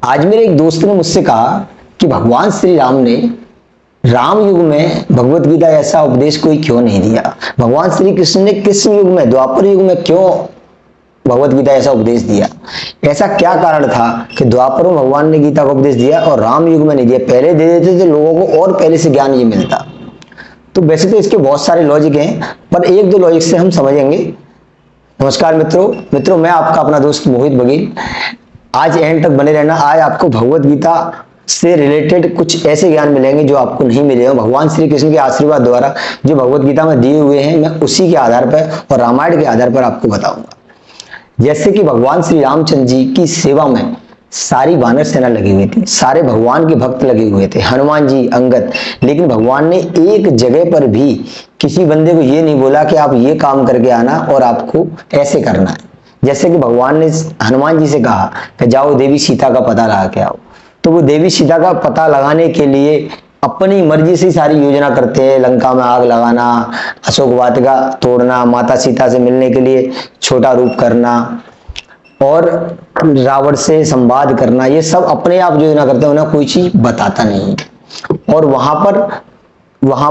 आज मेरे एक दोस्त ने मुझसे कहा कि भगवान श्री राम ने राम युग में भगवत गीता ऐसा उपदेश कोई क्यों नहीं दिया। भगवान श्री कृष्ण ने कृष्ण युग में, द्वापर युग में क्यों भगवत गीता ऐसा उपदेश दिया। ऐसा क्या कारण था कि द्वापर में भगवान ने गीता का उपदेश दिया और राम युग में नहीं दिया। पहले दे देते तो लोगों को और पहले से ज्ञान ये मिलता। तो वैसे तो इसके बहुत सारे लॉजिक हैं, पर एक दो लॉजिक से हम समझेंगे। नमस्कार मित्रों, मैं आपका अपना दोस्त मोहित बघेल। आज एंड तक बने रहना। आज आपको भगवत गीता से रिलेटेड कुछ ऐसे ज्ञान मिलेंगे जो आपको नहीं मिले हो। भगवान श्री कृष्ण के आशीर्वाद द्वारा जो भगवत गीता में दिए हुए हैं, मैं उसी के आधार पर और रामायण के आधार पर आपको बताऊंगा। जैसे कि भगवान श्री रामचंद्र जी की सेवा में सारी वानर सेना लगी हुई थी, सारे भगवान के भक्त लगे हुए थे, हनुमान जी, अंगद। लेकिन भगवान ने एक जगह पर भी किसी बंदे को ये नहीं बोला कि आप ये काम करके आना और आपको ऐसे करना है। जैसे कि भगवान ने हनुमान जी से कहा कि जाओ देवी सीता का पता लगा के आओ, तो वो देवी सीता का पता लगाने के लिए अपनी मर्जी से सारी योजना करते हैं। लंका में आग लगाना, अशोक वाटिका तोड़ना, माता सीता से मिलने के लिए छोटा रूप करना और रावण से संवाद करना, ये सब अपने आप योजना करते हैं, उन्हें कोई चीज बताता नहीं। और वहां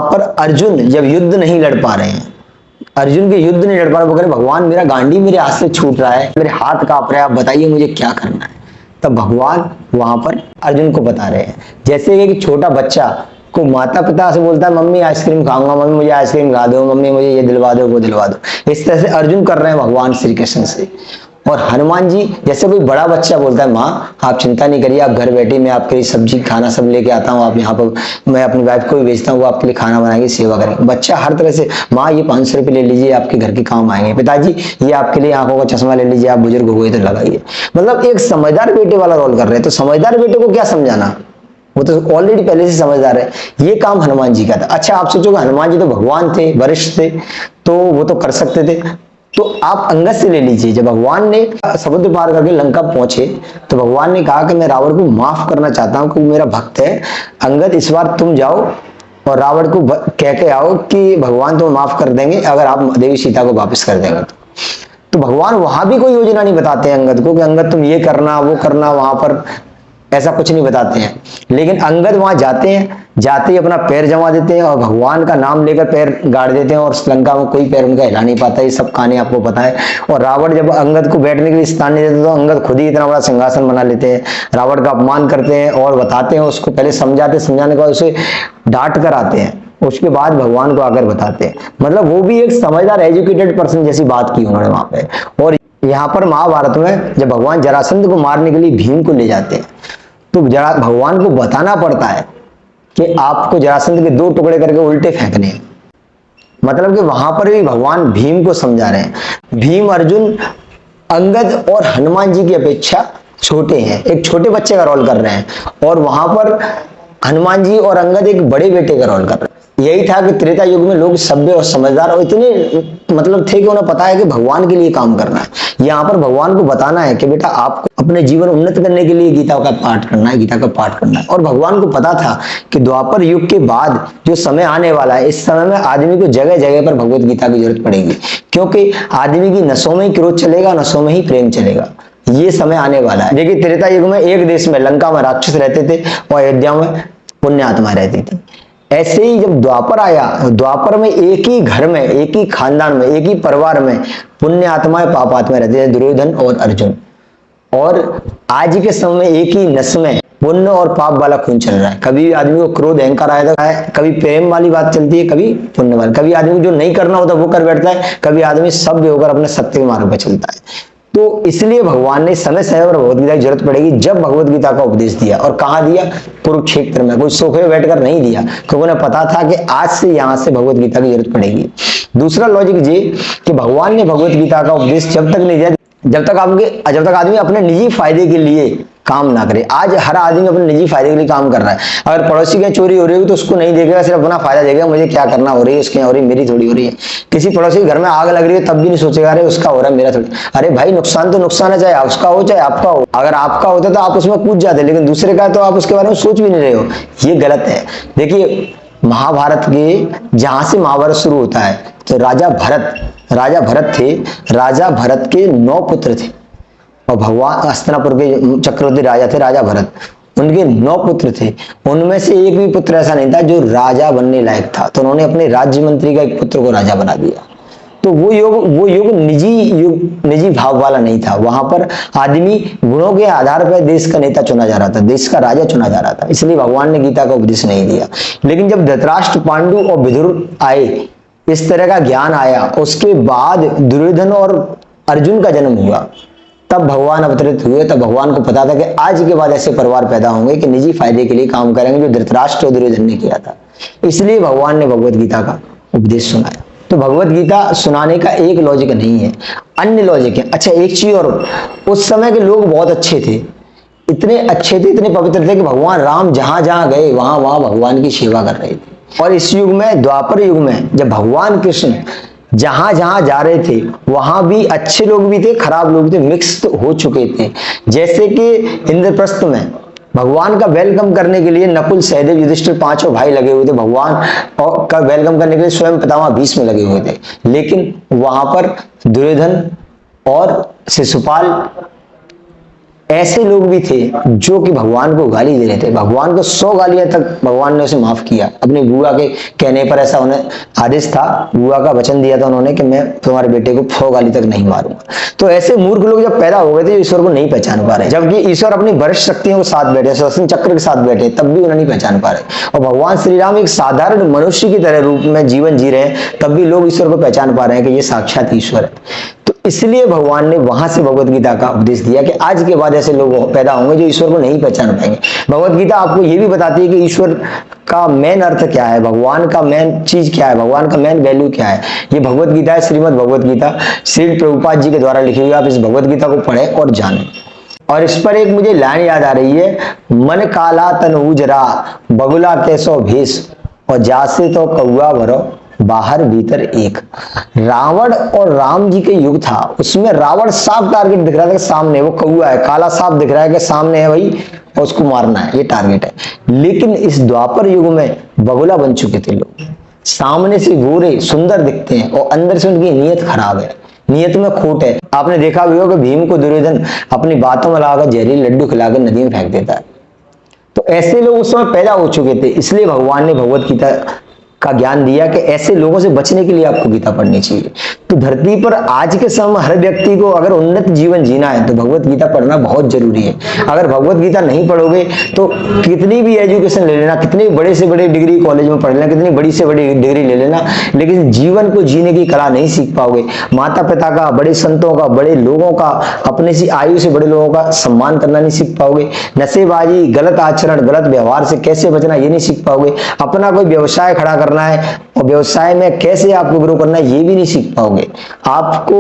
पर अर्जुन जब युद्ध नहीं लड़ पा रहे हैं, अर्जुन के युद्ध नहीं लड़ पा रहे, वो कह रहे भगवान मेरा गांडी मेरे हाथ से छूट रहा है, मेरे हाथ कांप रहा है, आप बताइए मुझे क्या करना है। तब भगवान वहां पर अर्जुन को बता रहे हैं। जैसे एक छोटा बच्चा को माता पिता से बोलता है मम्मी आइसक्रीम खाऊंगा, मम्मी मुझे आइसक्रीम खिला दो, मम्मी मुझे ये दिलवा दो, वो दिलवा दो। इस तरह से अर्जुन कर रहे हैं भगवान श्री कृष्ण से। और हनुमान जी जैसे कोई बड़ा बच्चा बोलता है माँ आप चिंता नहीं करिए, आप घर बैठे, मैं आपके लिए सब्जी खाना सब लेके आता हूँ, आप यहाँ पर, मैं अपनी वाइफ को भी भेजता हूँ, वो आपके लिए खाना बनाएगी, सेवा करेंगे। बच्चा हर तरह से, माँ ये 500 रुपये ले लीजिए, आपके घर के काम आएंगे। पिताजी ये आपके लिए आंखों का चश्मा ले लीजिए, आप बुजुर्ग हुए तो लगाइए। मतलब एक समझदार बेटे वाला रोल कर रहे हैं। तो समझदार बेटे को क्या समझाना, वो तो ऑलरेडी पहले से समझदार है। ये काम हनुमान जी का था। अच्छा आप सोचोगे हनुमान जी तो भगवान थे, वरिष्ठ थे, तो वो तो कर सकते थे। तो आप अंगद से ले लीजिए। जब भगवान ने समुद्र पार करके लंका पहुंचे तो भगवान ने कहा कि मैं रावण को माफ करना चाहता हूं, क्योंकि मेरा भक्त है। अंगद इस बार तुम जाओ और रावण को कह के आओ कि भगवान तुम्हें माफ कर देंगे अगर आप देवी सीता को वापस कर देंगे। तो भगवान वहां भी कोई योजना नहीं बताते हैं अंगद को कि अंगद तुम ये करना वो करना, वहां पर ऐसा कुछ नहीं बताते हैं। लेकिन अंगद वहां जाते हैं, जाते ही अपना पैर जमा देते हैं और भगवान का नाम लेकर पैर गाड़ देते हैं और लंका में कोई पैर उनका हिला नहीं पाता। ये सब कहानी आपको पता है। और रावण जब अंगद को बैठने के लिए स्थान नहीं देते तो अंगद खुद ही इतना बड़ा सिंहासन बना लेते हैं, रावण का अपमान करते हैं और बताते हैं उसको, पहले समझाने के बाद उसे डांट कर आते हैं, उसके बाद भगवान को आकर बताते हैं। मतलब वो भी एक समझदार एजुकेटेड पर्सन जैसी बात की उन्होंने वहां पे। और यहाँ पर महाभारत में जब भगवान जरासंध को मारने के लिए भीम को ले जाते हैं तो भगवान को बताना पड़ता है कि आपको जरासंध के 2 टुकड़े करके उल्टे फेंकने हैं। मतलब कि वहां पर भी भगवान भीम को समझा रहे हैं। भीम, अर्जुन, अंगद और हनुमान जी की अपेक्षा छोटे हैं, एक छोटे बच्चे का रोल कर रहे हैं। और वहां पर हनुमान जी और अंगद एक बड़े बेटे का रोल कर रहे हैं। यही था कि त्रेता युग में लोग सभ्य और समझदार और इतने मतलब थे कि उन्हें पता है कि भगवान के लिए काम करना है। यहाँ पर भगवान को बताना है कि बेटा आपको अपने जीवन उन्नत करने के लिए गीता का पाठ करना है, गीता का पाठ करना है। और भगवान को पता था कि द्वापर युग के बाद जो समय आने वाला है, इस समय में आदमी को जगह जगह पर भगवत गीता की जरूरत पड़ेगी, क्योंकि आदमी की नसों में ही क्रोध चलेगा, नसों में ही प्रेम चलेगा। ये समय आने वाला है। देखिए त्रेता युग में एक देश में लंका में राक्षस रहते थे और अयोध्या में पुण्य आत्मा रहती थी। ऐसे ही जब द्वापर आया, द्वापर में एक ही घर में, एक ही खानदान में, एक ही परिवार में पुण्य आत्माएं पाप आत्माएं रहते हैं, दुर्योधन और अर्जुन। और आज के समय में एक ही नस में पुण्य और पाप वाला खून चल रहा है। कभी आदमी को क्रोध अहंकार आया है, कभी प्रेम वाली बात चलती है, कभी पुण्य वाली। कभी आदमी को जो नहीं करना होता वो कर बैठता है, कभी आदमी सभ्य होकर अपने सत्य के मार्ग पर चलता है। तो इसलिए भगवान ने समय समय पर भगवत गीता की जरूरत पड़ेगी। जब भगवत गीता का उपदेश दिया, और कहाँ दिया, कुरुक्षेत्र में, कोई सोफे में बैठकर नहीं दिया, क्योंकि उन्हें पता था कि आज से यहाँ से भगवत गीता की जरूरत पड़ेगी। दूसरा लॉजिक ये कि भगवान ने भगवत गीता का उपदेश जब तक नहीं दिया जब तक आदमी अपने निजी फायदे के लिए काम ना करे। आज हर आदमी अपने निजी फायदे के लिए काम कर रहा है। अगर पड़ोसी की चोरी हो रही होगी तो उसको नहीं देखेगा, सिर्फ अपना फायदा देखेगा, मुझे क्या करना हो रही है, उसके यहाँ हो रही है, मेरी थोड़ी हो रही है। किसी पड़ोसी के घर में आग लग रही है तब भी नहीं सोचेगा अरे उसका हो रहा है, मेरा थोड़ी। अरे भाई नुकसान तो नुकसान है, चाहे उसका हो चाहे आपका हो। अगर आपका होता तो आप उसमें कूद जाते, लेकिन दूसरे का तो आप उसके बारे में सोच भी नहीं रहे हो। ये गलत है। देखिए महाभारत के जहां से महाभारत शुरू होता है तो राजा भरत थे। राजा भरत के 9 पुत्र थे और भगवान हस्तिनापुर के चक्रवर्ती राजा थे, राजा भरत, उनके 9 पुत्र थे, उनमें से एक भी पुत्र ऐसा नहीं था जो राजा बनने लायक था, तो उन्होंने अपने राज्य मंत्री का एक पुत्र को राजा बना दिया। तो वो युग निजी भाव वाला नहीं था, वहां पर आदमी गुणों के आधार पर देश का नेता चुना जा रहा था, देश का राजा चुना जा रहा था, इसलिए भगवान ने गीता का उपदेश नहीं दिया। लेकिन जब धृतराष्ट्र, पांडु और विदुर आए, इस तरह का ज्ञान आया, उसके बाद दुर्योधन और अर्जुन का जन्म हुआ, तब भगवान अवतरित हुए। तब भगवान को पता था कि आज के बाद ऐसे परिवार पैदा होंगे कि निजी फायदे के लिए काम करेंगे, जो धृतराष्ट्र और दुर्योधन ने किया था। इसलिए भगवान ने भगवत गीता का उपदेश सुनाया। तो भगवत गीता सुनाने का एक लॉजिक नहीं है, अन्य लॉजिक है। अच्छा, एक चीज और, उस समय के लोग बहुत अच्छे थे, इतने अच्छे थे, इतने पवित्र थे कि भगवान राम जहां जहां गए वहां वहां भगवान की सेवा कर रहे थे। और इस युग में, द्वापर युग में, जब भगवान कृष्ण जहां जहां जा रहे थे वहां भी अच्छे लोग भी थे, खराब लोग थे, मिक्स हो चुके थे। जैसे कि इंद्रप्रस्थ में भगवान का वेलकम करने के लिए नकुल, सहदेव, युधिष्ठिर 5 भाई लगे हुए थे, भगवान का वेलकम करने के लिए स्वयं पितामह भीष्म लगे हुए थे। लेकिन वहां पर दुर्योधन और शिशुपाल ऐसे लोग भी थे जो कि भगवान को गाली दे रहे थे। भगवान को 100 गालियां तक भगवान ने उसे माफ किया। अपनी बुआ के कहने पर ऐसा उन्हें आदेश था, बुआ का वचन दिया था उन्होंने कि मैं तुम्हारे बेटे को 100 गाली तक नहीं मारूंगा। तो ऐसे मूर्ख लोग जब पैदा हो गए थे, जो ईश्वर को नहीं पहचान पा रहे, जबकि ईश्वर अपनी वरिष्ठ शक्तियों के साथ बैठे, सुदर्शन चक्र के साथ बैठे, तब भी उन्हें नहीं पहचान पा रहे। और भगवान श्री राम एक साधारण मनुष्य की तरह रूप में जीवन जी रहे हैं, तब भी लोग ईश्वर को पहचान पा रहे हैं कि ये साक्षात ईश्वर है। तो इसलिए भगवान ने वहां से भगवत गीता का उपदेश दिया कि आज के बाद ऐसे लोग पैदा होंगे जो ईश्वर को नहीं पहचान पाएंगे। भगवत गीता आपको ये भी बताती है कि ईश्वर का मेन अर्थ क्या है, भगवान का मेन चीज क्या है, भगवान का मेन वैल्यू क्या है। ये भगवत गीता है, श्रीमद् भगवत गीता, श्री प्रभुपाद जी के द्वारा लिखी हुई। आप इस भगवत गीता को पढ़ें और जानें। और इस पर एक मुझे लाइन याद आ रही है, मन काला तन उजरा, बगुला कैसो भेष, और जासे तो कौआ भरो, बाहर भीतर एक। रावण और राम जी के युग था, उसमें रावण साफ टारगेट दिख रहा था कि सामने वो कौआ है, काला साफ दिख रहा है कि सामने है भाई और उसको मारना है, ये टारगेट है। लेकिन इस द्वापर युग में बगुला बन चुके थे लोग, सामने से गोरे सुंदर दिखते हैं और अंदर से उनकी नीयत खराब है, नीयत में खोट है। आपने देखा भी होगा भीम को दुर्योधन अपनी बातों में लगाकर जहरीले लड्डू खिलाकर नदी में फेंक देता है। तो ऐसे लोग उस समय पैदा हो चुके थे, इसलिए भगवान ने भगवत गीता का ज्ञान दिया कि ऐसे लोगों से बचने के लिए आपको गीता पढ़नी चाहिए। तो धरती पर आज के समय हर व्यक्ति को अगर उन्नत जीवन जीना है तो भगवत गीता पढ़ना बहुत जरूरी है। अगर भगवत गीता नहीं पढ़ोगे तो कितनी भी एजुकेशन ले लेना, कितनी बड़े से बड़े डिग्री कॉलेज में पढ़ लेना, कितनी बड़ी से बड़ी डिग्री ले लेना, लेकिन जीवन को जीने की कला नहीं सीख पाओगे। माता पिता का, बड़े संतों का, बड़े लोगों का, अपने सी आयु से बड़े लोगों का सम्मान करना नहीं सीख पाओगे। नशेबाजी, गलत आचरण, गलत व्यवहार से कैसे बचना ये नहीं सीख पाओगे। अपना कोई व्यवसाय खड़ा करना है और व्यवसाय में कैसे आपको ग्रो करना है ये भी नहीं सीख पाओगे। आपको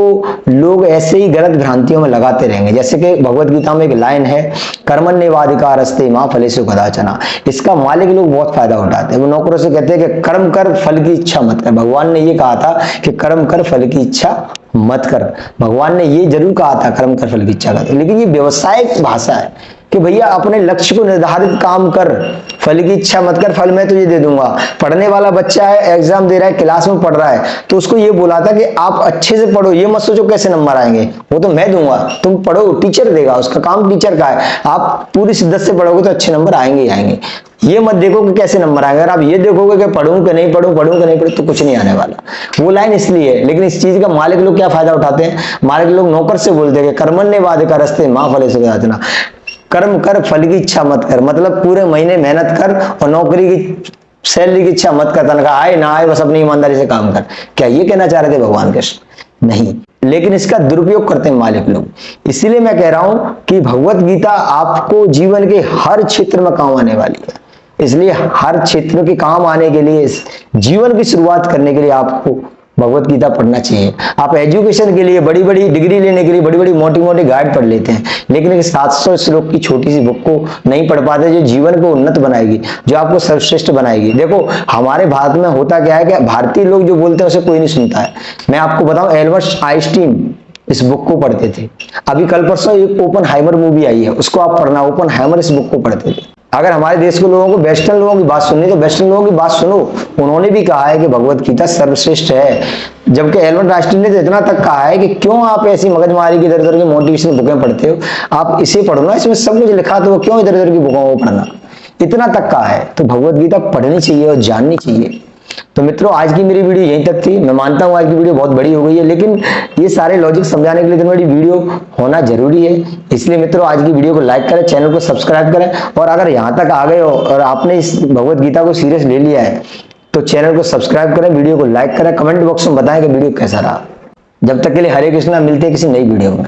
लोग ऐसे ही गलत भ्रांतियों में लगाते रहेंगे। जैसे कि भगवत गीता में एक लाइन है, कर्मण्येवाधिकारस्ते मा फलेषु कदाचन। इसका मालिक लोग बहुत फायदा उठाते हैं। वो नौकरों से कहते हैं कि कर्म कर, फल की इच्छा मत कर। भगवान ने ये कहा था कि कर्म कर, फल की इच्छा मत कर। भगवान ने ये जरूर कहा था कर्म कर, फल की इच्छा कर, लेकिन ये व्यवसायिक भाषा है कि भैया अपने लक्ष्य को निर्धारित काम कर, फल की इच्छा मत कर, फल मैं तुझे दे दूंगा। पढ़ने वाला बच्चा है, एग्जाम दे रहा है, क्लास में पढ़ रहा है, तो उसको ये बोला था कि आप अच्छे से पढ़ो, ये मत सोचो कैसे नंबर आएंगे, वो तो मैं दूंगा, तुम पढ़ो, टीचर देगा, उसका काम टीचर का है। आप पूरी शिद्दत से पढ़ोगे तो अच्छे नंबर आएंगे ही आएंगे। ये मत देखो कि कैसे नंबर आएंगे। अगर आप ये देखोगे कि पढ़ूं कि नहीं पढ़ूं, पढ़ूं कि नहीं पढ़ूं, तो कुछ नहीं आने वाला। वो लाइन इसलिए है। लेकिन इस चीज का मालिक लोग क्या फायदा उठाते हैं, मालिक लोग नौकर से बोलते हैं कि कर्मण्येवाधिकारस्ते मा फलेषु कदाचन। कर्म कर, फल की इच्छा मत कर, मतलब पूरे महीने मेहनत कर और नौकरी की सैलरी की इच्छा मत कर, तनख्वाह आए ना आए बस अपनी ईमानदारी से काम कर। क्या ये कहना चाह रहे थे भगवान कृष्ण? नहीं, लेकिन इसका दुरुपयोग करते हैं मालिक लोग। इसीलिए मैं कह रहा हूं कि भगवत गीता आपको जीवन के हर क्षेत्र में काम आने वाली है। इसलिए हर क्षेत्र के काम आने के लिए, जीवन की शुरुआत करने के लिए आपको भगवत गीता पढ़ना चाहिए। आप एजुकेशन के लिए, बड़ी बड़ी डिग्री लेने के लिए बड़ी बड़ी मोटी मोटी गाइड पढ़ लेते हैं, लेकिन एक 700 श्लोक की छोटी सी बुक को नहीं पढ़ पाते जो जीवन को उन्नत बनाएगी, जो आपको सर्वश्रेष्ठ बनाएगी। देखो हमारे भारत में होता क्या है कि भारतीय लोग जो बोलते हैं उसे कोई नहीं सुनता है। मैं आपको बताऊं, एल्बर्ट आइंस्टीन इस बुक को पढ़ते थे। अभी कल परसों एक ओपनहाइमर मूवी आई है, उसको आप पढ़ना। ओपनहाइमर इस बुक को पढ़ते थे। अगर हमारे देश के लोगों को वेस्टर्न लोगों की बात सुननी तो वेस्टर्न लोगों की बात सुनो। उन्होंने भी कहा है कि भगवत गीता सर्वश्रेष्ठ है, जबकि एल्बर्ट आइंस्टीन ने तो इतना तक कहा है कि क्यों आप ऐसी मगजमारी की इधर उधर की मोटिवेशनल बुकें पढ़ते हो, आप इसे पढ़ो ना, इसमें सब कुछ लिखा, तो क्यों इधर उधर की बुकों को पढ़ना, इतना तक कहा है। तो भगवत गीता पढ़नी चाहिए और जाननी चाहिए। तो मित्रों, आज की मेरी वीडियो यहीं तक थी। मैं मानता हूं आज की वीडियो बहुत बड़ी हो गई है, लेकिन ये सारे लॉजिक समझाने के लिए तो मेरी वीडियो होना जरूरी है। इसलिए मित्रों, आज की वीडियो को लाइक करें, चैनल को सब्सक्राइब करें, और अगर यहां तक आ गए हो और आपने इस भगवत गीता को सीरियस ले लिया है तो चैनल को सब्सक्राइब करें, वीडियो को लाइक करें, कमेंट बॉक्स में बताएं कि वीडियो कैसा रहा। जब तक के लिए हरे कृष्णा, मिलते हैं किसी नई वीडियो में।